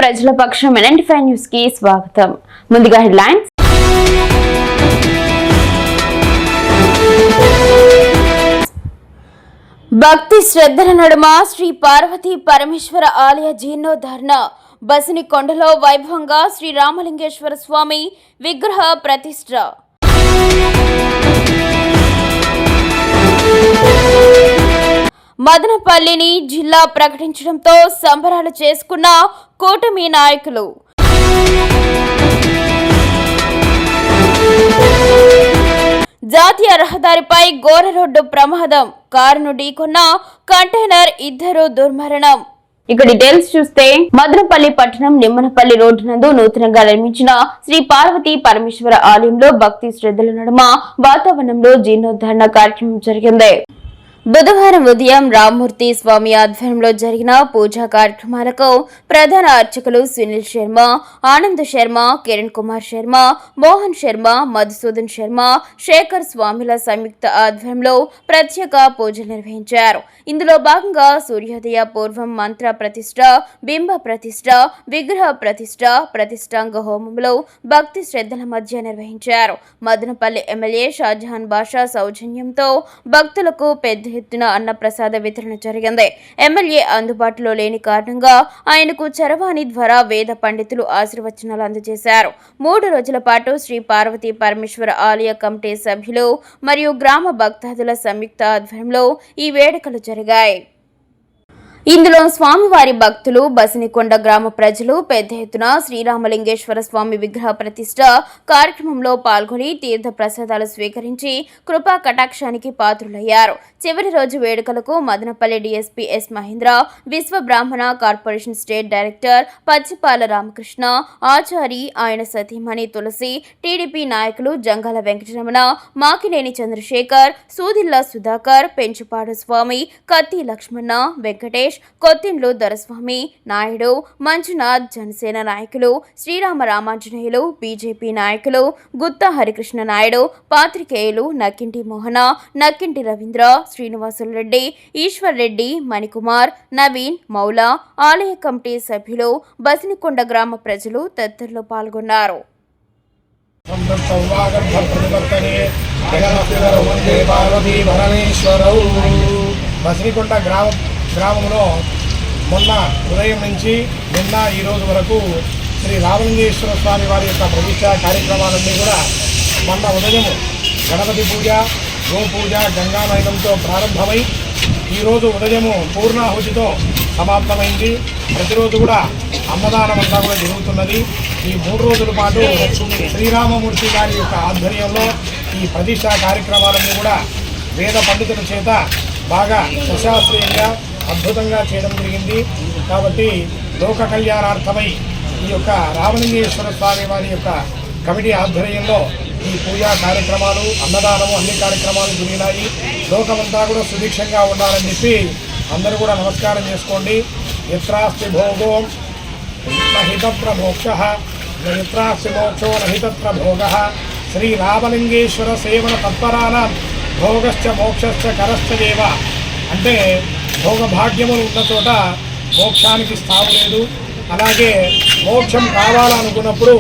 ప్రజల పక్షం NN5 news కి స్వాగతం. ముందుగా హెడ్లైన్స్. భక్తి శ్రద్ధల నడుమ శ్రీ పార్వతీ పరమేశ్వర ఆలయ జీర్ణోద్ధరణ. బసినికొండలో వైభవంగా శ్రీ రామలింగేశ్వర స్వామి విగ్రహ ప్రతిష్ఠ. మదనపల్లిని జిల్లా ప్రకటించడంతో సంబరాలు చేసుకున్న కూటమి నాయకులు. జాతీయ రహదారిపై ఘోర రోడ్డు ప్రమాదం. కారును ఢీకొన్న కంటైనర్, ఇద్దరు దుర్మరణం. ఇక డీటెయిల్స్ చూస్తే మదనపల్లి పట్టణం నిమ్మనపల్లి రోడ్డు నందు నూతనంగా నిర్మించిన శ్రీ పార్వతీ పరమేశ్వర ఆలయంలో భక్తి శ్రద్ధల నడుమ వాతావరణంలో జీర్ణోద్ధరణ కార్యక్రమం జరిగింది. బుధవారం ఉదయం రామ్మూర్తి స్వామి ఆధ్వర్యంలో జరిగిన పూజా కార్యక్రమాలకు ప్రధాన అర్చకులు సునీల్ శర్మ, ఆనంద్ శర్మ, కిరణ్ కుమార్ శర్మ, మోహన్ శర్మ, మధుసూదన్ శర్మ, శేఖర్ స్వామిల సంయుక్త ఆధ్వర్యంలో ప్రత్యేక పూజలు నిర్వహించారు. ఇందులో భాగంగా సూర్యోదయ పూర్వం మంత్ర ప్రతిష్ఠ, బింబ ప్రతిష్ఠ, విగ్రహ ప్రతిష్ఠ, ప్రతిష్టాంగ హోమంలో భక్తి శ్రద్ధల మధ్య నిర్వహించారు. మదనపల్లి ఎమ్మెల్యే షాజహాన్ బాషా సౌజన్యంతో భక్తులకు పెద్ద ఎత్తున అన్నప్రసాద వితరణ జరిగింది. ఎమ్మెల్యే అందుబాటులో లేని కారణంగా ఆయనకు చరవాణి ద్వారా వేద పండితులు ఆశీర్వచనాలు అందజేశారు. 3 రోజుల పాటు శ్రీ పార్వతీ పరమేశ్వర ఆలయ కమిటీ సభ్యులు మరియు గ్రామ భక్తాదుల సంయుక్త ఆధ్వర్యంలో ఈ వేడుకలు జరిగాయి. ఇందులో స్వామివారి భక్తులు, బసినికొండ గ్రామ ప్రజలు పెద్ద ఎత్తున శ్రీరామలింగేశ్వర స్వామి విగ్రహ ప్రతిష్ఠ కార్యక్రమంలో పాల్గొని తీర్థ ప్రసాదాలు స్వీకరించి కృపా కటాక్షానికి పాత్రులయ్యారు. చివరి రోజు వేడుకలకు మదనపల్లి డీఎస్పీ ఎస్ మహేంద్ర, విశ్వ బ్రాహ్మణ corporation state director Pachipala Ramakrishna, Achari, ఆయన సతీమణి తులసి, టీడీపీ నాయకులు జంగాల వెంకటరమణ, మాకినేని చంద్రశేఖర్, సూదిల్లా సుధాకర్, పెంచుపాడు స్వామి, కత్తి లక్ష్మణ, వెంకటేష్, కొత్తిండ్లు దొరస్వామి, నాయుడు, మంజునాథ్, జనసేన నాయకులు, శ్రీరామ రామాంజనేయులు, బీజేపీ నాయకులు, గుత్తా హరికృష్ణ నాయుడు, పాత్రికేయులు నక్కింటి మోహన, నక్కింటి రవీంద్ర, శ్రీనివాసులు రెడ్డి, ఈశ్వర్ రెడ్డి, మణికుమార్, నవీన్, మౌలా, ఆలయ కమిటీ సభ్యులు, బసినికొండ గ్రామ ప్రజలు తదితరులు పాల్గొన్నారు. బసినికొండ గ్రామంలో మొన్న ఉదయం నుంచి నిన్న ఈ రోజు వరకు శ్రీ రామలింగేశ్వర స్వామి వారి యొక్క ప్రతిష్ఠా కార్యక్రమాలన్నీ కూడా మొన్న ఉదయం గణపతి పూజ, గోపూజ, గంగానయనంతో ప్రారంభమై ఈరోజు ఉదయము పూర్ణాహుతితో సమాప్తమైంది. ప్రతిరోజు కూడా అన్నదానం అంతా కూడా జరుగుతున్నది. ఈ 3 రోజుల పాటు శ్రీరామమూర్తి గారి యొక్క ఆధ్వర్యంలో ఈ ప్రతిష్ఠా కార్యక్రమాలన్నీ కూడా వేద పండితుల చేత బాగా సుశాస్త్రీయంగా అద్భుతంగా చేయడం జరిగింది. కాబట్టి లోక కళ్యాణార్థమై ఈ యొక్క రామలింగేశ్వర స్వామి వారి యొక్క కమిటీ ఆధ్వర్యంలో ఈ పూజా కార్యక్రమాలు, అన్నదానము, అన్ని కార్యక్రమాలు జరిగినాయి. లోకమంతా కూడా సుభిక్షంగా ఉండాలని చెప్పి అందరూ కూడా నమస్కారం చేసుకోండి. యత్రాస్తి భోగో నహితత్ర మోక్షః, యత్రాస్తి మోక్షో నహితత్ర భోగః. శ్రీ రామలింగేశ్వర సేవన తత్పరానాం భోగశ్చ మోక్షశ్చ కరశ్చదేవ. అంటే భోగభాగ్యములు ఉన్న చోట మోక్షానికి స్థానం లేదు. అలాగే మోక్షం కావాలనుకున్నప్పుడు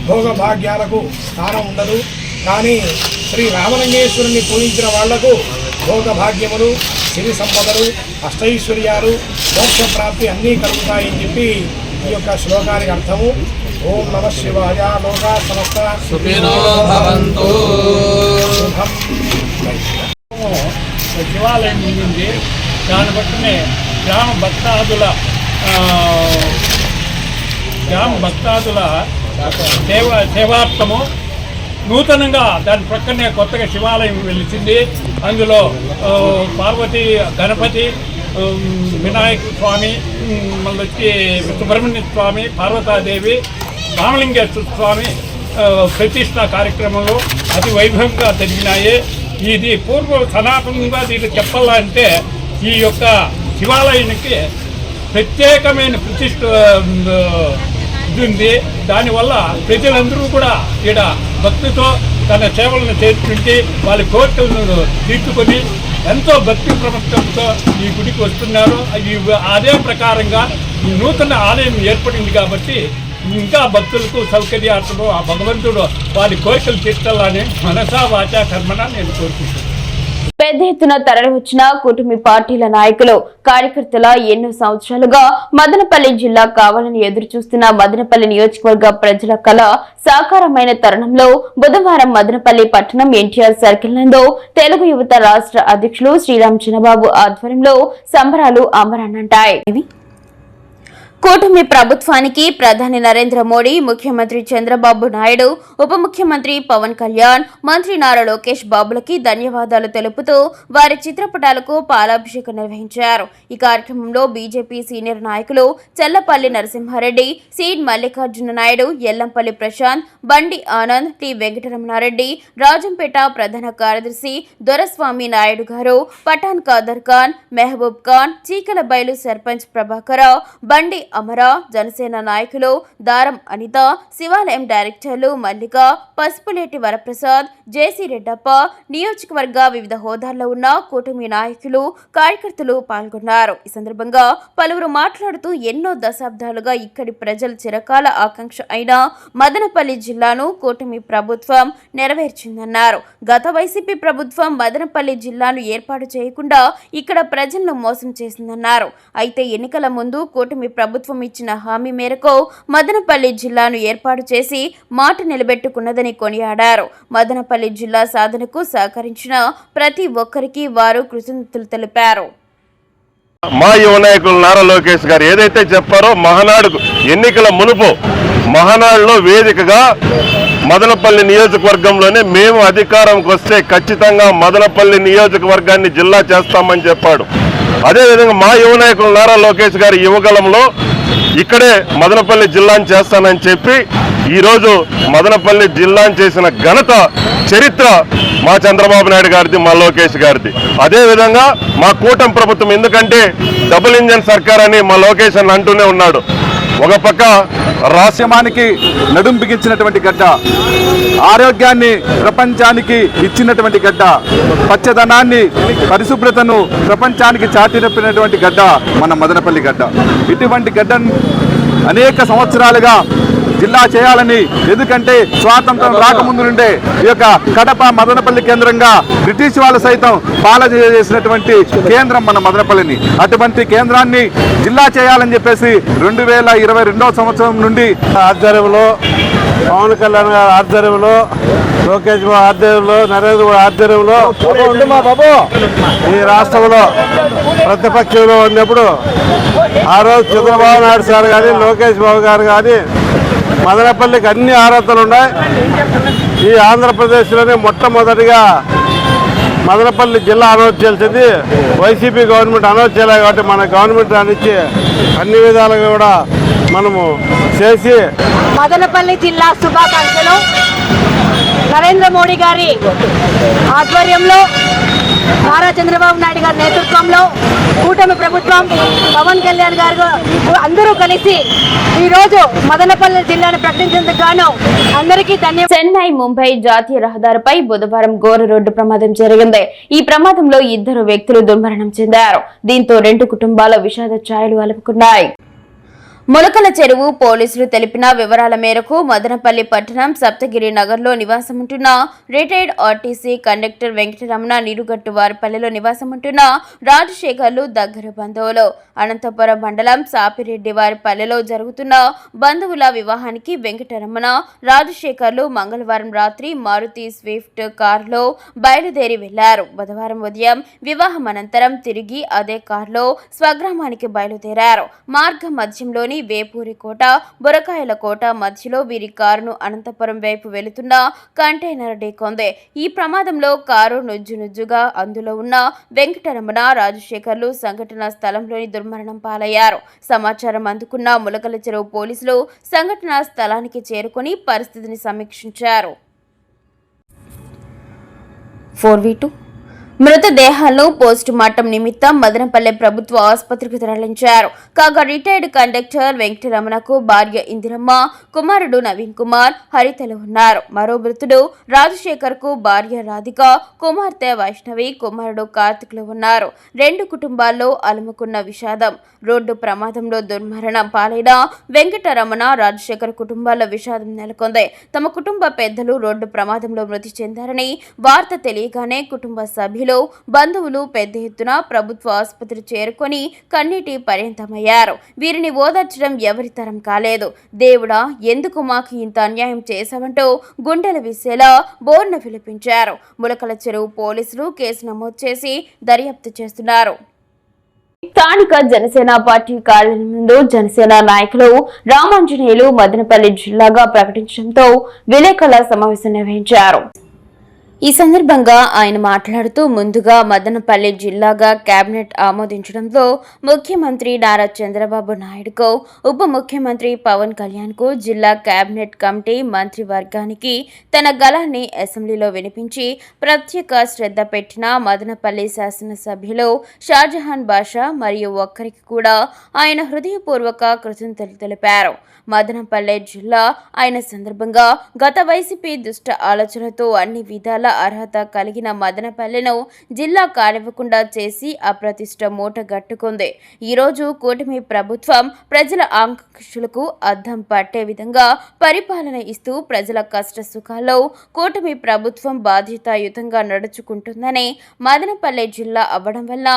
భోగభాగ్యాలకు స్థానం ఉండదు. కానీ శ్రీ రామలింగేశ్వరుని పూజించిన వాళ్లకు భోగభాగ్యములు, సిరి సంపదలు, అష్టైశ్వర్యాలు, మోక్ష ప్రాప్తి అన్నీ కలుగుతాయని చెప్పి ఈ యొక్క శ్లోకానికి అర్థము. ఓం నమః శివాయ. లోకా సమస్త సుఖినో భవంతు. శివాలయం ఉంది. దాన్ని బట్టినే గ్రామ భక్తాదుల సేవార్థము నూతనంగా దాని ప్రక్కనే కొత్తగా శివాలయం వెలిసింది. అందులో పార్వతీ, గణపతి, వినాయక స్వామి, మళ్ళీ వచ్చి సుబ్రహ్మణ్య స్వామి, పార్వతాదేవి, రామలింగేశ్వర స్వామి ప్రతిష్ఠా కార్యక్రమంలో అతి వైభవంగా జరిగినాయి. ఇది పూర్వ సనాతనంగా దీన్ని చెప్పాలంటే ఈ యొక్క శివాలయానికి ప్రత్యేకమైన ప్రతిష్ఠ ఉంది. దానివల్ల ప్రజలందరూ కూడా ఇక్కడ భక్తితో తన సేవలను చేర్చుకుంటే వాళ్ళ కోరికలను తీర్చుకొని ఎంతో భక్తి ప్రపంచంతో ఈ గుడికి వస్తున్నారు. అదే ప్రకారంగా నూతన ఆలయం ఏర్పడింది కాబట్టి ఇంకా భక్తులకు సౌకర్యార్థము ఆ భగవంతుడు వారి కోరికలు తీర్చాలని మనసా వాచా కర్మన నేను కోరుకుంటున్నాను. పెద్ద ఎత్తున తరలివచ్చిన కూటమి పార్టీల నాయకులు కార్యకర్తల ఎన్నో సంవత్సరాలుగా మదనపల్లి జిల్లా కావాలని ఎదురు చూస్తున్న మదనపల్లి నియోజకవర్గ ప్రజల కళ సాకారమైన తరుణంలో బుధవారం మదనపల్లి పట్టణం ఎన్టీఆర్ సర్కిల్ నందు తెలుగు యువత రాష్ట్ర అధ్యక్షులు శ్రీరామ్ చిన్నబాబు ఆధ్వర్యంలో సంబరాలు అమరనంటాయి. కూటమి ప్రభుత్వానికి ప్రధాని నరేంద్ర మోడీ, ముఖ్యమంత్రి చంద్రబాబు నాయుడు, ఉప ముఖ్యమంత్రి పవన్ కళ్యాణ్, మంత్రి నారా లోకేష్ బాబులకి ధన్యవాదాలు తెలుపుతూ వారి చిత్రపటాలకు పాలాభిషేకం నిర్వహించారు. ఈ కార్యక్రమంలో బీజేపీ సీనియర్ నాయకులు చెల్లపల్లి నరసింహారెడ్డి, సీడ్ మల్లికార్జున నాయుడు, ఎల్లంపల్లి ప్రశాంత్, బండి ఆనంద్, టి వెంకటరమణారెడ్డి, రాజంపేట ప్రధాన కార్యదర్శి దొరస్వామి నాయుడు గారు, పఠాన్ ఖాదర్ ఖాన్, మెహబూబ్ ఖాన్, చీకల బయలు సర్పంచ్ ప్రభాకరరావు, బండి అమర, జనసేన నాయకులు దారం అనిత, శివాలయం డైరెక్టర్లు మల్లిక, పసుపులేటి వరప్రసాద్, జేసీ రెడ్డప్ప, నియోజకవర్గ వివిధ హోదాల్లో ఉన్న కూటమి నాయకులు, కార్యకర్తలు పాల్గొన్నారు. ఈ సందర్భంగా పలువురు మాట్లాడుతూ ఎన్నో దశాబ్దాలుగా ఇక్కడి ప్రజల చిరకాల ఆకాంక్ష అయిన మదనపల్లి జిల్లాను కూటమి ప్రభుత్వం నెరవేర్చిందన్నారు. గత వైసీపీ ప్రభుత్వం మదనపల్లి జిల్లాను ఏర్పాటు చేయకుండా ఇక్కడ ప్రజలను మోసం చేసిందన్నారు. అయితే ఎన్నికల ముందు కూటమి ప్రభుత్వం ఇచ్చిన హామీ మేరకు మదనపల్లి జిల్లాను ఏర్పాటు చేసి మాట నిలబెట్టుకున్నదని కొనియాడారు. మదనపల్లి జిల్లా సాధనకు సహకరించిన ప్రతి ఒక్కరికి వారు కృతజ్ఞతలు తెలిపారు. మా యువ నాయకులు నారా లోకేష్ గారు ఏదైతే చెప్పారో మహానాడు ఎన్నికల మునుపు మహానాడులో వేదికగా మదనపల్లి నియోజకవర్గంలోనే మేము అధికారంకి వస్తే ఖచ్చితంగా మదనపల్లి నియోజకవర్గాన్ని జిల్లా చేస్తామని చెప్పాడు. అదేవిధంగా మా యువ నాయకులు నారా లోకేష్ గారి యువగలంలో ఇక్కడే మదనపల్లి జిల్లాను చేస్తానని చెప్పి ఈరోజు మదనపల్లి జిల్లాను చేసిన ఘనత చరిత్ర మా చంద్రబాబు నాయుడు గారిది, మా లోకేష్ గారిది. అదేవిధంగా మా కూటమి ప్రభుత్వం, ఎందుకంటే డబుల్ ఇంజన్ సర్కార్ అని మా లోకేష్ అని అంటూనే ఉన్నాడు. ఒక పక్క రాష్ట్రానికి నడుం బిగించినటువంటి గడ్డ, ఆరోగ్యాన్ని ప్రపంచానికి ఇచ్చినటువంటి గడ్డ, పచ్చదనాన్ని పరిశుభ్రతను ప్రపంచానికి చాటినటువంటి గడ్డ మన మదనపల్లి గడ్డ. ఇటువంటి గడ్డను అనేక సంవత్సరాలుగా జిల్లా చేయాలని, ఎందుకంటే స్వాతంత్రం రాకముందు నుండే ఈ యొక్క కడప మదనపల్లి కేంద్రంగా బ్రిటిష్ వాళ్ళు సైతం పాలన చేసినటువంటి కేంద్రం మన మదనపల్లిని. అటువంటి కేంద్రాన్ని జిల్లా చేయాలని చెప్పేసి 2022 సంవత్సరం నుండి ఆధ్వర్యంలో, పవన్ కళ్యాణ్ గారి ఆధ్వర్యంలో, లోకేష్ బాబు ఆధ్వర్యంలో, నరేంద్ర మోడీ ఆధ్వర్యంలో ఈ రాష్ట్రంలో ప్రతిపక్షంలో ఉన్నప్పుడు ఆ రోజు చంద్రబాబు నాయుడు సార్ కానీ లోకేష్ బాబు గారు కానీ మదనపల్లికి అన్ని అర్హతలు ఉన్నాయి. ఈ ఆంధ్రప్రదేశ్లోనే మొట్టమొదటిగా మదనపల్లి జిల్లా అనౌన్స్ చేసింది వైసీపీ గవర్నమెంట్ అనౌన్స్ చేయలేదు కాబట్టి మన గవర్నమెంట్ అనిచ్చి అన్ని విధాలుగా కూడా మనము చేసి మదనపల్లి జిల్లా శుభాకాంక్షలు. నరేంద్ర మోడీ గారి ఆధ్వర్యంలో, నారా చంద్రబాబు నాయుడు గారి నేతృత్వంలో కూటమి ప్రభుత్వం, పవన్ కళ్యాణ్ గారు అందరూ కలిసి ఈరోజు మదనపల్లి జిల్లాను ప్రకటించేందుకు గాను అందరికీ ధన్యవాదాలు. చెన్నై ముంబై జాతీయ రహదారిపై బుధవారం ఘోర రోడ్డు ప్రమాదం జరిగింది. ఈ ప్రమాదంలో 2 వ్యక్తులు దుర్మరణం చెందారు. దీంతో 2 కుటుంబాల విషాద ఛాయలు అలుముకున్నాయి. ములకల చెరువు పోలీసులు తెలిపిన వివరాల మేరకు మదనపల్లి పట్టణం సప్తగిరి నగర్లో నివాసముంటున్న రిటైర్డ్ ఆర్టీసీ కండక్టర్ వెంకటరమణ, నీరుగట్టు వారిపల్లెలో నివాసముంటున్న రాజశేఖర్లు దగ్గర బంధువులు. అనంతపురం మండలం సాపిరెడ్డి వారిపల్లెలో జరుగుతున్న బంధువుల వివాహానికి వెంకటరమణ, రాజశేఖర్లు మంగళవారం రాత్రి మారుతి స్విఫ్ట్ కారులో బయలుదేరి వెళ్లారు. బుధవారం ఉదయం వివాహం అనంతరం తిరిగి అదే కారులో స్వగ్రామానికి బయలుదేరారు. మార్గ మధ్యంలోని వేపూరి కోట, బురకాయల కోట మధ్యలో వీరి కారును అనంతపురం వైపు వెళుతున్న కంటైనర్ ఢీకొంది. ఈ ప్రమాదంలో కారు నుజ్జునుజ్జుగా అందులో ఉన్న వెంకటరమణ, రాజశేఖర్లు సంఘటనా స్థలంలోని దుర్మరణం పాలయ్యారు. సమాచారం అందుకున్న ములకల చెరువు పోలీసులు సంఘటనా స్థలానికి చేరుకుని పరిస్థితిని సమీక్షించారు. 4v2 మృతదేహాలను పోస్టు మార్టం నిమిత్తం మదనపల్లె ప్రభుత్వ ఆసుపత్రికి తరలించారు. కాగా రిటైర్డ్ కండక్టర్ వెంకటరమణకు భార్య ఇందిరమ్మ, కుమారుడు నవీన్ కుమార్, హరితలు ఉన్నారు. మరో మృతుడు రాజశేఖర్ కు భార్య రాధిక, కుమార్తె వైష్ణవి, కుమారుడు కార్తిక్లు ఉన్నారు. రెండు కుటుంబాల్లో అలుముకున్న విషాదం. రోడ్డు ప్రమాదంలో దుర్మరణం పాలైన వెంకటరమణ, రాజశేఖర్ కుటుంబాల్లో విషాదం నెలకొంది. తమ కుటుంబ పెద్దలు రోడ్డు ప్రమాదంలో మృతి చెందారని వార్త తెలియగానే కుటుంబ సభ్యులు, బంధువులు పెద్ద ఎత్తున ప్రభుత్వ ఆసుపత్రి చేరుకొని కన్నీటి పర్యంతమయ్యారు. వీరిని ఓదార్చడం ఎవరి తరం కాలేదు. దేవుడా, ఎందుకు మాకు ఇంత అన్యాయం చేశావంటూ గుండెలు విసేలా బోర్న విలపించారు. ములకల చెరువు పోలీసులు కేసు నమోదు చేసి దర్యాప్తు చేస్తున్నారు. స్థానిక జనసేన పార్టీ కార్యాలయం ముందు జనసేన నాయకులు రామాంజనేయులు మదనపల్లి జిల్లాగా ప్రకటించడంతో విలేకరుల సమావేశం నిర్వహించారు. ఈ సందర్భంగా ఆయన మాట్లాడుతూ ముందుగా మదనపల్లి జిల్లాగా కేబినెట్ ఆమోదించడంతో ముఖ్యమంత్రి నారా చంద్రబాబు నాయుడుకు, ఉప ముఖ్యమంత్రి పవన్ కళ్యాణ్ కు, జిల్లా కేబినెట్ కమిటీ మంత్రివర్గానికి తన గళాన్ని అసెంబ్లీలో వినిపించి ప్రత్యేక శ్రద్ధ పెట్టిన మదనపల్లి శాసనసభ్యులు షాజహాన్ బాషా మరియు ఒక్కరికి కూడా ఆయన హృదయపూర్వక కృతజ్ఞతలు తెలిపారు. మదనపల్లె జిల్లా ఆయన సందర్భంగా గత వైసీపీ దుష్ట ఆలోచనతో అన్ని విధాల అర్హత కలిగిన మదనపల్లెను జిల్లా కానివ్వకుండా చేసి అప్రతిష్ట మూట గట్టుకుంది. ఈరోజు కూటమి ప్రభుత్వం ప్రజల ఆకాంక్షలకు అద్దం పట్టే విధంగా పరిపాలన ఇస్తూ ప్రజల కష్ట సుఖాల్లో కూటమి ప్రభుత్వం బాధ్యతాయుతంగా నడుచుకుంటుందని, మదనపల్లె జిల్లా అవ్వడం వల్ల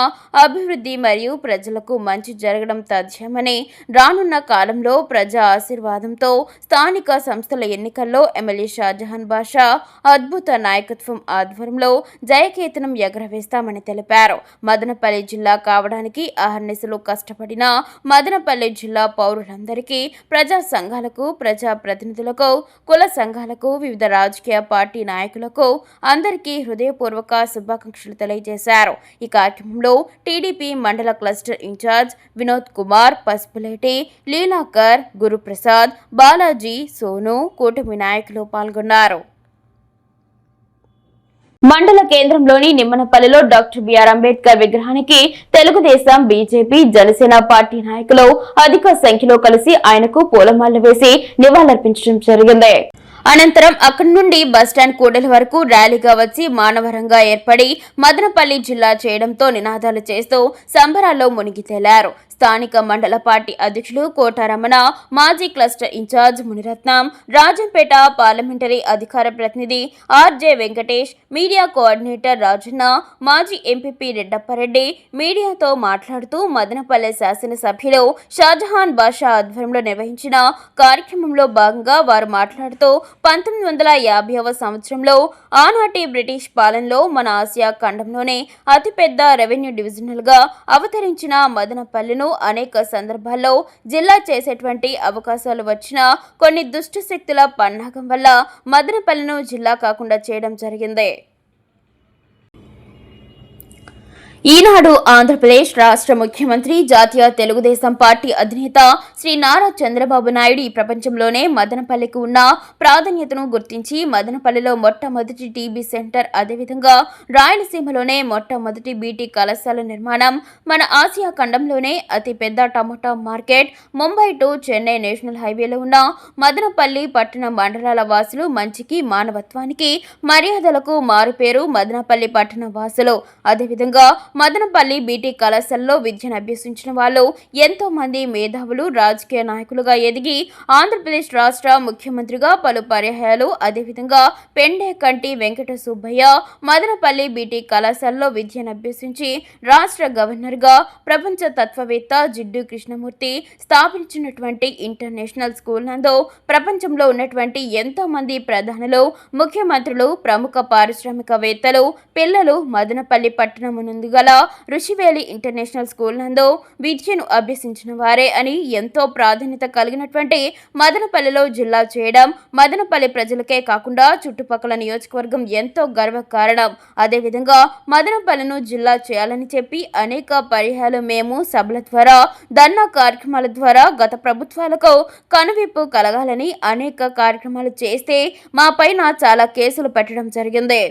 అభివృద్ధి మరియు ప్రజలకు మంచి జరగడం తథ్యమని, రానున్న కాలంలో ప్రజా ఆశీర్వాదంతో స్థానిక సంస్థల ఎన్నికల్లో ఎమ్మెల్యే షాజహాన్ బాషా అద్భుత నాయకత్వం ఆధ్వర్యంలో జయకేతనం ఎగరవేస్తామని తెలిపారు. మదనపల్లి జిల్లా కావడానికి అహర్నిశలు కష్టపడిన మదనపల్లి జిల్లా పౌరులందరికీ, ప్రజా సంఘాలకు, ప్రజా ప్రతినిధులకు, కుల సంఘాలకు, వివిధ రాజకీయ పార్టీ నాయకులకు అందరికీ హృదయపూర్వక శుభాకాంక్షలు తెలియజేశారు. ఈ కార్యక్రమంలో టీడీపీ మండల క్లస్టర్ ఇన్ఛార్జ్ వినోద్ కుమార్, పసుపులేటి, లీలాకర్, గురుప్రసాద్, బాలాజీ, సోను, కూటమి నాయకులు పాల్గొన్నారు. మండల కేంద్రంలోని నిమ్మనపల్లిలో డాక్టర్ బిఆర్ అంబేద్కర్ విగ్రహానికి తెలుగుదేశం, బీజేపీ, జనసేన పార్టీ నాయకులు అధిక సంఖ్యలో కలిసి ఆయనకు పూలమాలలు వేసి నివాళులర్పించడం జరిగింది. అనంతరం అక్కడి నుండి బస్టాండ్ కూడలి వరకు ర్యాలీగా వచ్చి మానవరంగా ఏర్పడి మదనపల్లి జిల్లా చేయడంతో నినాదాలు చేస్తూ సంబరాల్లో మునిగి తేలారు. స్థానిక మండల పార్టీ అధ్యక్షులు కోటారమణ, మాజీ cluster incharge Muniratnam, Rajampet parliamentary అధికార ప్రతినిధి RJ Venkatesh, media coordinator Rajanna, మాజీ ఎంపీపీ రెడ్డప్పారెడ్డి మీడియాతో మాట్లాడుతూ మదనపల్లె శాసనసభ్యులు షాజహాన్ బాషా ఆధ్వర్యంలో నిర్వహించిన కార్యక్రమంలో భాగంగా వారు మాట్లాడుతూ 1950వ సంవత్సరంలో ఆనాటి బ్రిటిష్ పాలనలో మన ఆసియా ఖండంలోనే అతిపెద్ద రెవెన్యూ డివిజనల్ గా అవతరించిన మదనపల్లెను అనేక సందర్భాల్లో జిల్లా చేసేటువంటి అవకాశాలు వచ్చినా కొన్ని దుష్ట శక్తుల పన్నాగం వల్ల మదనపల్లెను జిల్లా కాకుండా చేయడం జరిగింది. ఈనాడు ఆంధ్రప్రదేశ్ రాష్ట్ర ముఖ్యమంత్రి, జాతీయ తెలుగుదేశం పార్టీ అధినేత శ్రీ నారా చంద్రబాబు నాయుడు ఈ ప్రపంచంలోనే మదనపల్లికి ఉన్న ప్రాధాన్యతను గుర్తించి మదనపల్లిలో మొట్టమొదటి టీబీ సెంటర్, అదేవిధంగా రాయలసీమలోనే మొట్టమొదటి బీటీ కళాశాల నిర్మాణం, మన ఆసియా ఖండంలోనే అతిపెద్ద tomato market, Mumbai to Chennai national హైవేలో ఉన్న మదనపల్లి పట్టణ మండలాల వాసులు మంచికి, మానవత్వానికి, మర్యాదలకు మారుపేరు మదనపల్లి పట్టణ వాసులు. అదేవిధంగా మదనపల్లి బీటీ కళాశాలలో విద్యను అభ్యసించిన వాళ్ళు ఎంతో మంది మేధావులు రాజకీయ నాయకులుగా ఎదిగి ఆంధ్రప్రదేశ్ రాష్ట్ర ముఖ్యమంత్రిగా పలు పర్యాయాలు, అదేవిధంగా పెండే కంటి వెంకట సుబ్బయ్య మదనపల్లి బీటీ కళాశాలలో విద్యను అభ్యసించి రాష్ట్ర గవర్నర్గా ప్రపంచ తత్వవేత్త జిడ్డు కృష్ణమూర్తి స్థాపించినటువంటి ఇంటర్నేషనల్ స్కూల్ నందు ప్రపంచంలో ఉన్నటువంటి ఎంతో మంది ప్రధానులు, ముఖ్యమంత్రులు, ప్రముఖ పారిశ్రామికవేత్తలు పిల్లలు మదనపల్లి పట్టణం ముందుగా ఋషివేలి ఇంటర్నేషనల్ స్కూల్ నందు విద్యను అభ్యసించిన వారే అని ఎంతో ప్రాధాన్యత కలిగినటువంటి మదనపల్లిలో జిల్లా చేయడం మదనపల్లి ప్రజలకే కాకుండా చుట్టుపక్కల నియోజకవర్గం ఎంతో గర్వకారణం. అదేవిధంగా మదనపల్లిను జిల్లా చేయాలని చెప్పి అనేక పర్యాయాలు మేము సభల ద్వారా, ధర్నా కార్యక్రమాల ద్వారా గత ప్రభుత్వాలకు కనువిప్పు కలగాలని అనేక కార్యక్రమాలు చేస్తే మా పైన చాలా కేసులు పెట్టడం జరిగింది.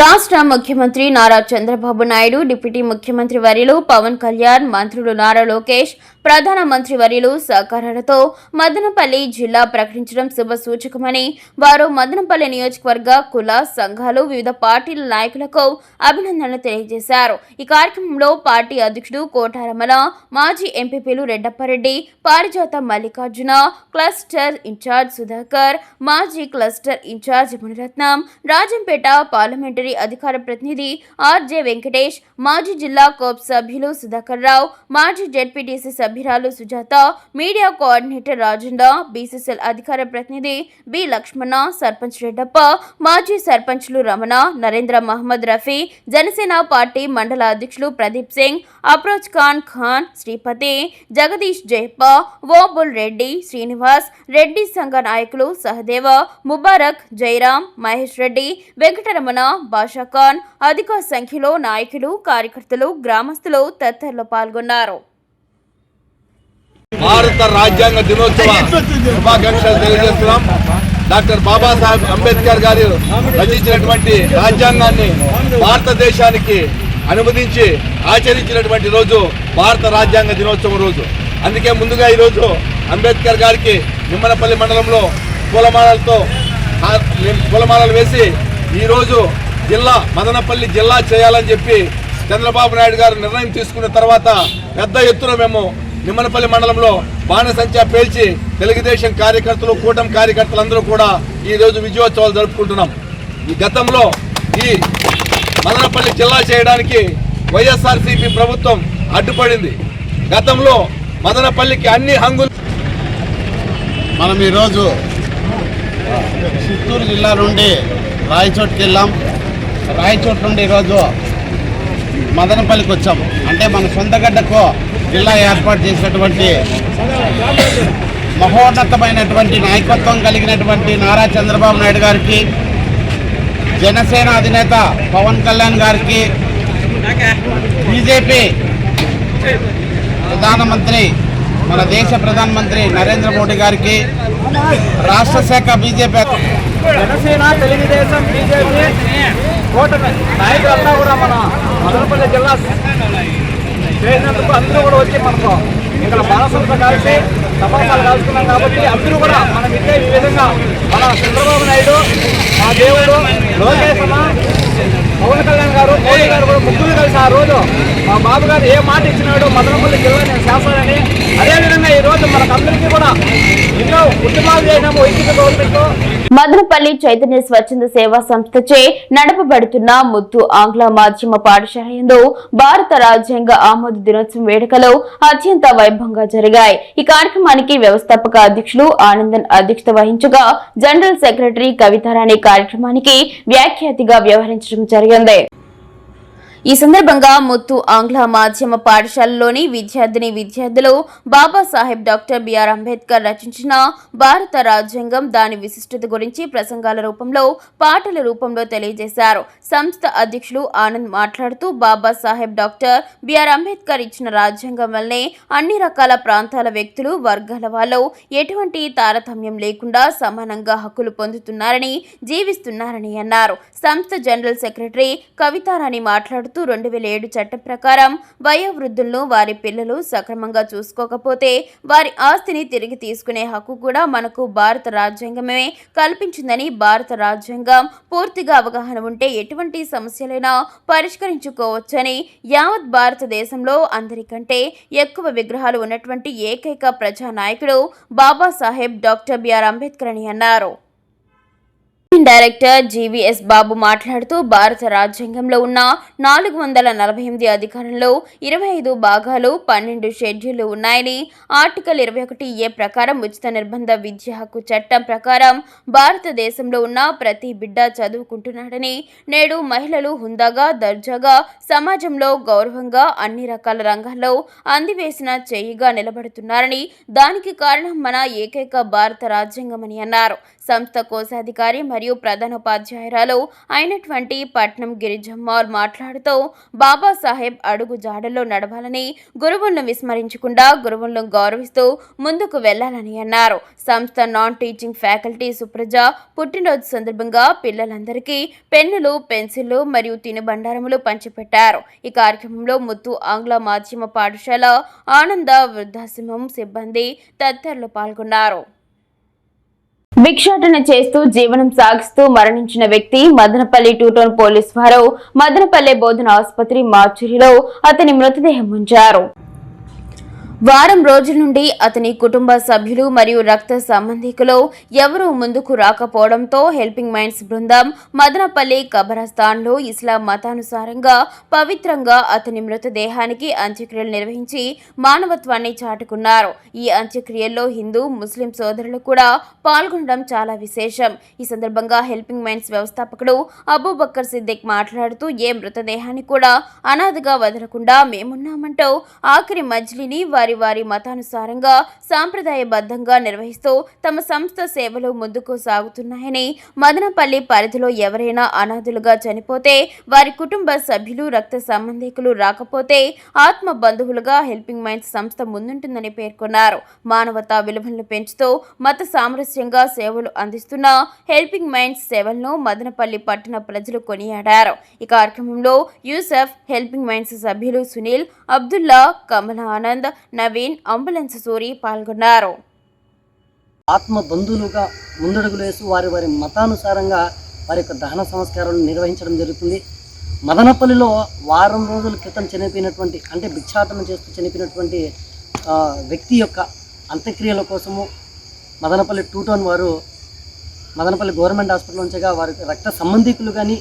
రాష్ట్ర ముఖ్యమంత్రి నారా చంద్రబాబు నాయుడు, డిప్యూటీ ముఖ్యమంత్రి వర్యులు పవన్ కళ్యాణ్, మంత్రులు నారా లోకేష్, ప్రధాన మంత్రి వర్యులు సహకారాలతో మదనపల్లి జిల్లా ప్రకటించడం శుభ సూచకమని వారు మదనపల్లి నియోజకవర్గ కుల సంఘాలు వివిధ పార్టీల నాయకులకు అభినందనలు తెలియజేశారు. ఈ కార్యక్రమంలో పార్టీ అధ్యక్షుడు కోటారమల, మాజీ ఎంపీపీలు రెడ్డప్పారెడ్డి, పారిజాత మల్లికార్జున, క్లస్టర్ ఇన్ఛార్జ్ సుధాకర్, మాజీ cluster incharge Muniratnam, Rajampet parliamentary అధికార ప్రతినిధి ఆర్జే వెంకటేష్, మాజీ జిల్లా కోప్ సభ్యులు సుధాకర్ రావు, మాజీ జెడ్పీటీసీ సభ్యురాలు సుజాత, మీడియా కోఆర్డినేటర్ రాజండ, బీసీసీఎల్ అధికార ప్రతినిధి బి లక్ష్మణ, సర్పంచ్ రెడ్డప్ప, మాజీ సర్పంచ్లు రమణ, నరేంద్ర మహమ్మద్ రఫీ, జనసేన పార్టీ మండల అధ్యక్షులు ప్రదీప్ సింగ్, అప్రోచ్ ఖాన్, శ్రీపతి, జగదీష్ జయప్ప, ఓబుల్ రెడ్డి, శ్రీనివాస్ రెడ్డి సంఘ నాయకులు సహదేవ, ముబారక్, జయరాం, మహేష్ రెడ్డి, వెంకటరమణ, బాషాఖాన్, అధిక సంఖ్యలో నాయకులు, కార్యకర్తలు, గ్రామస్తులు తదితరులు పాల్గొన్నారు. భారత రాజ్యాంగ దినోత్సవ శుభాకాంక్షలు తెలియజేస్తున్నాం. డాక్టర్ బాబాసాహెబ్ అంబేద్కర్ గారు రచించినటువంటి రాజ్యాంగాన్ని భారతదేశానికి అనువదించి ఆచరించినటువంటి రోజు భారత రాజ్యాంగ దినోత్సవం రోజు. అందుకే ముందుగా ఈరోజు అంబేద్కర్ గారికి నిమ్మనపల్లి మండలంలో పూలమాలలు వేసి ఈరోజు మదనపల్లి జిల్లా చేయాలని చెప్పి చంద్రబాబు నాయుడు గారు నిర్ణయం తీసుకున్న తర్వాత పెద్ద ఎత్తున మేము నిమ్మనపల్లి మండలంలో బాణసంచా పేల్చి తెలుగుదేశం కార్యకర్తలు, కూటమి కార్యకర్తలందరూ కూడా ఈరోజు విజయోత్సవాలు జరుపుకుంటున్నాం. ఈ గతంలో ఈ మదనపల్లి జిల్లా చేయడానికి వైఎస్ఆర్సీపీ ప్రభుత్వం అడ్డుపడింది. గతంలో మదనపల్లికి అన్ని హంగులు మనం ఈరోజు చిత్తూరు జిల్లా నుండి రాయచోటుకి వెళ్ళాం. రాయచోటు నుండి ఈరోజు మదనపల్లికి వచ్చాము. అంటే మన సొంతగడ్డకు జిల్లా ఏర్పాటు చేసినటువంటి మహోన్నతమైనటువంటి నాయకత్వం కలిగినటువంటి నారా చంద్రబాబు నాయుడు గారికి, జనసేన అధినేత పవన్ కళ్యాణ్ గారికి, బీజేపీ ప్రధానమంత్రి మన దేశ ప్రధానమంత్రి నరేంద్ర మోడీ గారికి, రాష్ట్ర శాఖ బీజేపీ జనసేన, తెలుగుదేశం, బీజేపీ కూటమి నాయకులంతా కూడా మన మదనపల్లి జిల్లా చేసినందుకు అందరూ కూడా వచ్చి మనకు ఇక్కడ మనసులతో కలిసి సమాసాలు కలుసుకున్నాం. కాబట్టి అందరూ కూడా మనం ఇదే ఈ విధంగా మన చంద్రబాబు నాయుడు, మా దేవుడు లోకేష్, పవన్ కళ్యాణ్ గారు, మోడీ గారు కూడా ముగ్గురు కలిసి ఆ రోజు మా బాబు గారు ఏ మాట ఇచ్చినాడు మదనపల్లి జిల్లా నేను చేస్తానని, అదేవిధంగా ఈ రోజు మనకందరికీ కూడా ఎన్నో ఉద్యమాలు చేయడము వైద్యుల గవర్నమెంట్. మదనపల్లి చైతన్య స్వచ్ఛంద సేవా సంస్థచే నడపబడుతున్న ముత్తు ఆంగ్ల మాధ్యమ పాఠశాల యందు భారత రాజ్యాంగ ఆమోద దినోత్సవం వేడుకలు అత్యంత వైభవంగా జరిగాయి. ఈ కార్యక్రమానికి వ్యవస్థాపక అధ్యక్షులు ఆనందన్ అధ్యక్షత వహించగా జనరల్ సెక్రటరీ కవితారాణి కార్యక్రమానికి వ్యాఖ్యాతిగా వ్యవహరించడం జరిగింది. ఈ సందర్భంగా ముత్తు ఆంగ్ల మాధ్యమ పాఠశాలలోని విద్యార్థులు బాబాసాహెబ్ డాక్టర్ బిఆర్ అంబేద్కర్ రచించిన భారత రాజ్యాంగం, దాని విశిష్టత గురించి ప్రసంగాల రూపంలో, పాటల రూపంలో తెలియజేశారు. సంస్థ అధ్యక్షులు ఆనంద్ మాట్లాడుతూ బాబాసాహెబ్ డాక్టర్ బిఆర్ అంబేద్కర్ ఇచ్చిన రాజ్యాంగం వల్లనే అన్ని రకాల ప్రాంతాల వ్యక్తులు, వర్గాల వాళ్ళు ఎటువంటి తారతమ్యం లేకుండా సమానంగా హక్కులు పొందుతున్నారని, జీవిస్తున్నారని అన్నారు. సంస్థ జనరల్ సెక్రటరీ కవితారాణి మాట్లాడుతూ 2007 చట్టం ప్రకారం వయోవృద్ధులను వారి పిల్లలు సక్రమంగా చూసుకోకపోతే వారి ఆస్తిని తిరిగి తీసుకునే హక్కు కూడా మనకు భారత రాజ్యాంగమే కల్పించిందని, భారత రాజ్యాంగం పూర్తిగా అవగాహన ఉంటే ఎటువంటి సమస్యలైనా పరిష్కరించుకోవచ్చని, యావత్ భారతదేశంలో అందరికంటే ఎక్కువ విగ్రహాలు ఉన్నటువంటి ఏకైక ప్రజానాయకుడు బాబాసాహెబ్ డాక్టర్ బిఆర్ అంబేద్కర్ అని అన్నారు. డైరెక్టర్ జీవీఎస్ బాబు మాట్లాడుతూ భారత రాజ్యాంగంలో ఉన్న 448 అధికారంలో 25 భాగాలు, 12 షెడ్యూళ్లు ఉన్నాయని, ఆర్టికల్ 21A ప్రకారం ఉచిత నిర్బంధ విద్య హక్కు చట్టం ప్రకారం భారతదేశంలో ఉన్న ప్రతి బిడ్డ చదువుకుంటున్నాడని, నేడు మహిళలు హుందాగా, దర్జాగా, సమాజంలో గౌరవంగా అన్ని రకాల రంగాల్లో అందివేసిన చేయిగా నిలబడుతున్నారని, దానికి కారణం మన ఏకైక భారత రాజ్యాంగమని అన్నారు. సంస్థ కోశాధికారి మరియు ప్రధానోపాధ్యాయురాలు అయినటువంటి పట్నం గిరిజమ్మాల్ మాట్లాడుతూ బాబాసాహెబ్ అడుగు జాడల్లో నడవాలని, గురువులను విస్మరించకుండా గురువులను గౌరవిస్తూ ముందుకు వెళ్లాలని అన్నారు. సంస్థ నాన్ టీచింగ్ ఫ్యాకల్టీ సుప్రజ పుట్టినరోజు సందర్భంగా పిల్లలందరికీ పెన్నులు, పెన్సిళ్లు మరియు తినుబండారములు పంచిపెట్టారు. ఈ కార్యక్రమంలో ముత్తు ఆంగ్ల మాధ్యమ పాఠశాల, ఆనంద వృద్ధాశ్రమం సిబ్బంది తదితరులు పాల్గొన్నారు. భిక్షాటన చేస్తూ జీవనం సాగిస్తూ మరణించిన వ్యక్తి మదనపల్లి 2 టౌన్ పోలీసు వారు మదనపల్లె బోధన ఆసుపత్రి మార్చురీలో అతని మృతదేహం ఉంచారు. వారం రోజుల నుండి అతని కుటుంబ సభ్యులు మరియు రక్త సంబంధికులు ఎవరూ ముందుకు రాకపోవడంతో హెల్పింగ్ మైండ్స్ బృందం మదనపల్లి కబరస్థాన్లో ఇస్లాం మతానుసారంగా పవిత్రంగా అతని మృతదేహానికి అంత్యక్రియలు నిర్వహించి మానవత్వాన్ని చాటుకున్నారు. ఈ అంత్యక్రియల్లో హిందూ, ముస్లిం సోదరులు కూడా పాల్గొనడం చాలా విశేషం. ఈ సందర్భంగా హెల్పింగ్ మైండ్స్ వ్యవస్థాపకుడు అబూబక్కర్ సిద్దిక్ మాట్లాడుతూ ఏ మృతదేహాన్ని కూడా అనాథగా వదలకుండా మేమున్నామంటూ ఆఖరి మజ్లిని వారి మతానుసారంగా సాంప్రదాయబద్ధంగా నిర్వహిస్తూ తమ సంస్థ సేవలు ముందుకు సాగుతున్నాయని, మదనపల్లి పరిధిలో ఎవరైనా అనాథులుగా చనిపోతే వారి కుటుంబ సభ్యులు, రక్త సంబంధికులు రాకపోతే ఆత్మ బంధువులుగా హెల్పింగ్ మైండ్స్ సంస్థ ముందుంటుందని పేర్కొన్నారు. మానవతా విలువలను పెంచుతూ మత సామరస్యంగా సేవలు అందిస్తున్న హెల్పింగ్ మైండ్స్ సేవలను మదనపల్లి పట్టణ ప్రజలు కొనియాడారు. ఈ కార్యక్రమంలో యూసఫ్, హెల్పింగ్ మైండ్స్ సభ్యులు సునీల్, అబ్దుల్లా, కమల ఆనంద్, నవీన్, అంబులెన్స్ సూరి పాల్గొన్నారు. ఆత్మ బంధువులుగా ముందడుగులు వేసి వారి మతానుసారంగా వారి యొక్క దహన సంస్కారాలను నిర్వహించడం జరుగుతుంది. మదనపల్లిలో వారం రోజుల క్రితం చనిపోయినటువంటి, అంటే భిక్షాటన చేస్తూ చనిపోయినటువంటి వ్యక్తి యొక్క అంత్యక్రియల కోసము మదనపల్లి 2 టౌన్ వారు మదనపల్లి గవర్నమెంట్ హాస్పిటల్ ఉంచగా వారి రక్త సంబంధికులు కానీ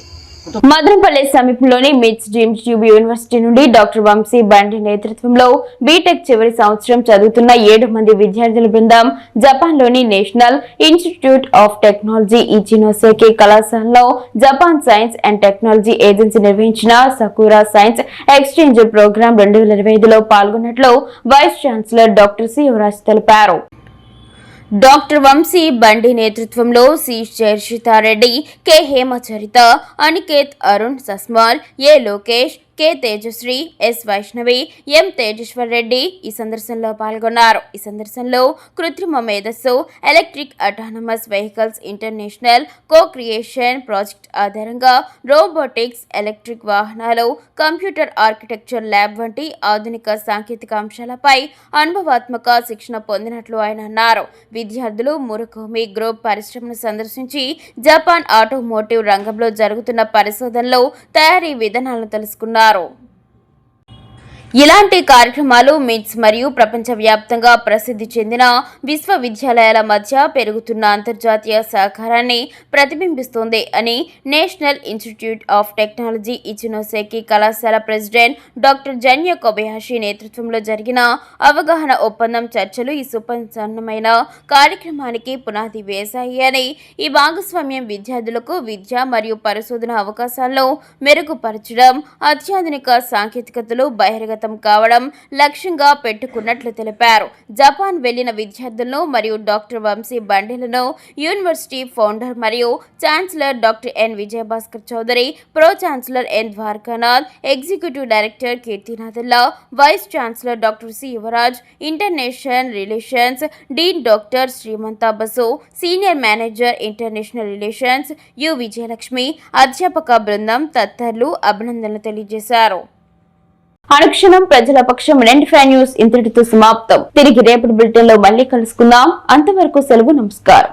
మదనపల్లి సమీపంలోని మిట్స్ డ్రీమ్ ట్యూబ్ యూనివర్సిటీ నుండి డాక్టర్ వంశీ బండి నేతృత్వంలో బీటెక్ చివరి సంవత్సరం చదువుతున్న 7 మంది విద్యార్థుల బృందం జపాన్లోని National Institute of Technology Ichinoseki కళాశాలలో Japan Science and Technology Agency నిర్వహించిన సకురా సైన్స్ ఎక్స్చేంజ్ ప్రోగ్రాం 2025లో పాల్గొన్నట్లు vice chancellor doctor C Yuvaraj తెలిపారు. డాక్టర్ వంశీ బండి నేతృత్వంలో C Charshitha Reddy, K Hemacharitha, Aniketh, Arun Sasmal, A Lokesh, K Tejashree, S Vaishnavi, M Tejeswar Reddy ఈ సందర్శనలో పాల్గొన్నారు. ఈ సందర్శనలో కృత్రిమ మేధస్సు, electric autonomous vehicles international co-creation project ఆధారంగా రోబోటిక్స్, ఎలక్ట్రిక్ వాహనాలు, కంప్యూటర్ ఆర్కిటెక్చర్ ల్యాబ్ వంటి ఆధునిక సాంకేతిక అంశాలపై అనుభవాత్మక శిక్షణ పొందినట్లు ఆయన అన్నారు. విద్యార్థులు మురకోమి గ్రూప్ పరిశ్రమను సందర్శించి జపాన్ ఆటోమోటివ్ రంగంలో జరుగుతున్న పరిశోధనలు, తయారీ విధానాలను తెలుసుకున్నారు. ఇలాంటి కార్యక్రమాలు మిట్స్ మరియు ప్రపంచవ్యాప్తంగా ప్రసిద్ధి చెందిన విశ్వవిద్యాలయాల మధ్య పెరుగుతున్న అంతర్జాతీయ సహకారాన్ని ప్రతిబింబిస్తుంది అని నేషనల్ ఇన్స్టిట్యూట్ ఆఫ్ టెక్నాలజీ ఇచినోసేకి కళాశాల ప్రెసిడెంట్ డాక్టర్ జన్య కొబయాషి నేతృత్వంలో జరిగిన అవగాహన ఒప్పందం చర్చలు ఈ సుసంపన్నమైన కార్యక్రమానికి పునాది వేశాయి అని, ఈ భాగస్వామ్యం విద్యార్థులకు విద్య మరియు పరిశోధన అవకాశాలను మెరుగుపరచడం, అత్యాధునిక సాంకేతికతలు బహిర్గతం కావడం లక్ష్యంగా పెట్టుకున్నట్లు తెలిపారు. జపాన్ వెళ్లిన విద్యార్థులను మరియు డాక్టర్ వంశీ బండిలను యూనివర్సిటీ ఫౌండర్ మరియు chancellor doctor N Vijayabhaskar Chowdary, pro chancellor N Dwarakanath, executive director Keerthinathulla, vice chancellor doctor C Yuvaraj, international relations dean doctor Srimanta Basu, senior manager international relations U Vijayalakshmi, అధ్యాపక బృందం తదితరులు అభినందనలు తెలియజేశారు. అనుక్షణం ప్రజల పక్షం 95 న్యూస్ ఇంతటితో సమాప్తం. తిరిగి రేపటి బులెటిన్ లో మళ్ళీ కలుసుకుందాం. అంతవరకు సెలవు. నమస్కారం.